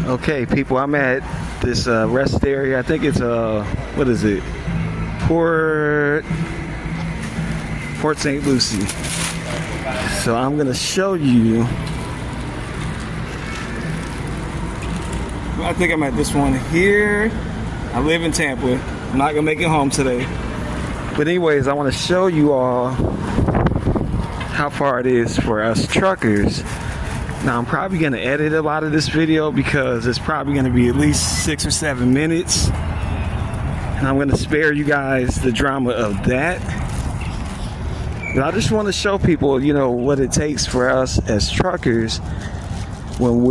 Okay, people, I'm at this rest area. I think it's what is it? Port St. Lucie. So I'm gonna show you. I think I'm at this one here. I live in Tampa. I'm not gonna make it home today. But anyways, I want to show you all how far it is for us truckers. Now I'm probably going to edit a lot of this video because it's probably going to be at least 6 or 7 minutes. And I'm going to spare you guys the drama of that. But I just want to show people, you know, what it takes for us as truckers when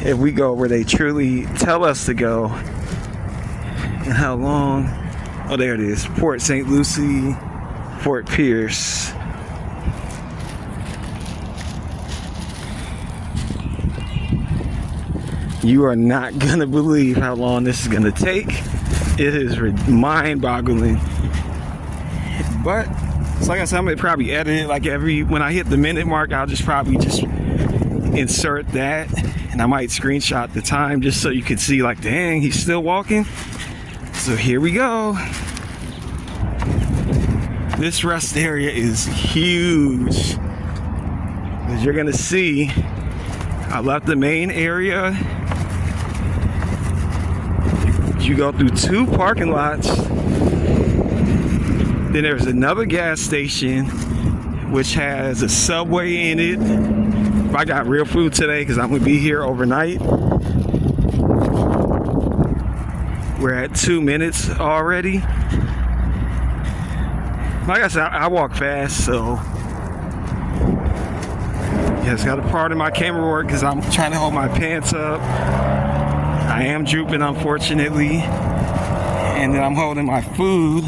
if we go where they truly tell us to go and how long. Oh, there it is. Port St. Lucie, Fort Pierce. You are not gonna believe how long this is gonna take. It is mind-boggling. But it's like I said, I'm gonna probably edit it like when I hit the minute mark, I'll probably insert that, and I might screenshot the time just so you can see, like, dang, he's still walking. So here we go. This rest area is huge. As you're gonna see, I left the main area. You go through 2 parking lots. Then there's another gas station which has a Subway in it. I got real food today because I'm gonna be here overnight. We're at 2 minutes already. Like I said, I walk fast, so just got to pardon my camera work because I'm trying to hold my pants up. I am drooping, unfortunately, and then I'm holding my food,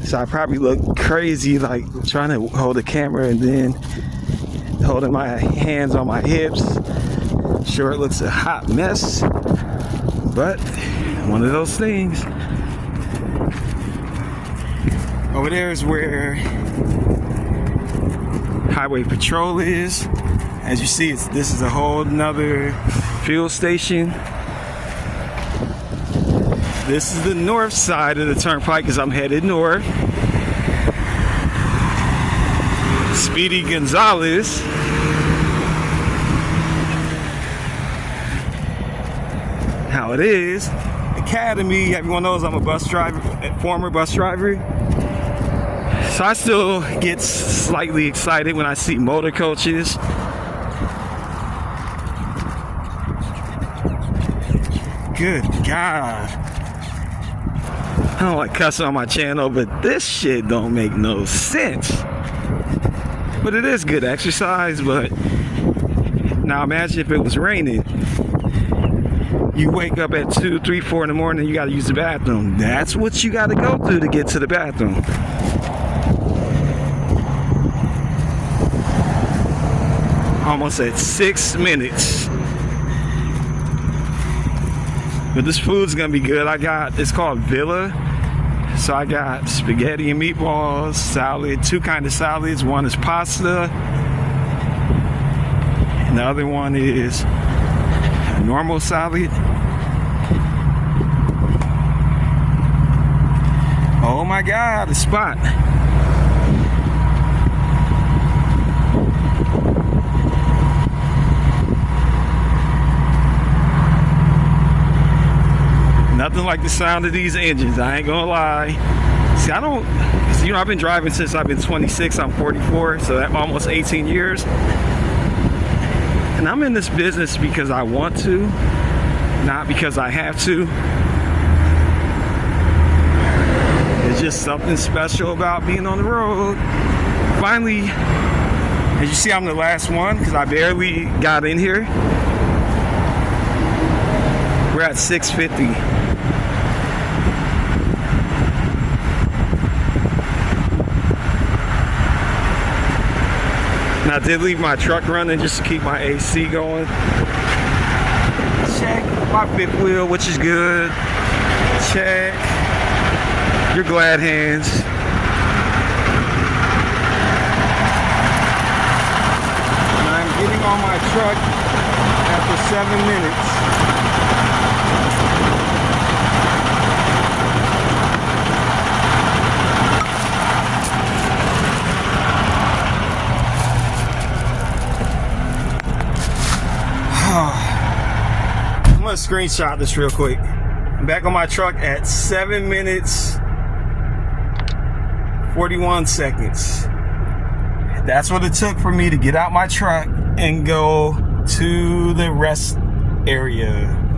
so I probably look crazy, like trying to hold the camera and then holding my hands on my hips. Sure, it looks a hot mess, but one of those things. Over there is where Highway Patrol is. As you see, this is a whole nother fuel station. This is the north side of the turnpike because I'm headed north. Speedy Gonzalez. How it is. Academy, everyone knows I'm a bus driver, former bus driver. So I still get slightly excited when I see motor coaches. Good God. I don't like cussing on my channel, but this shit don't make no sense. But it is good exercise, but now imagine if it was raining. You wake up at 2, 3, 4 in the morning, you gotta use the bathroom. That's what you gotta go through to get to the bathroom. Almost at 6 minutes. But this food's gonna be good. It's called Villa. So I got spaghetti and meatballs, salad, 2 kinds of salads. One is pasta, and the other one is a normal salad. Oh my God, the spot. Nothing like the sound of these engines, I ain't gonna lie. See, I've been driving since I've been 26, I'm 44, so that's almost 18 years. And I'm in this business because I want to, not because I have to. It's just something special about being on the road. Finally, as you see, I'm the last one because I barely got in here. We're at 6:50. And I did leave my truck running just to keep my AC going. Check my fifth wheel, which is good. Check your glad hands. And I'm getting on my truck after 7 minutes. I'm gonna screenshot this real quick. I'm back on my truck at 7 minutes 41 seconds. That's what it took for me to get out my truck and go to the rest area.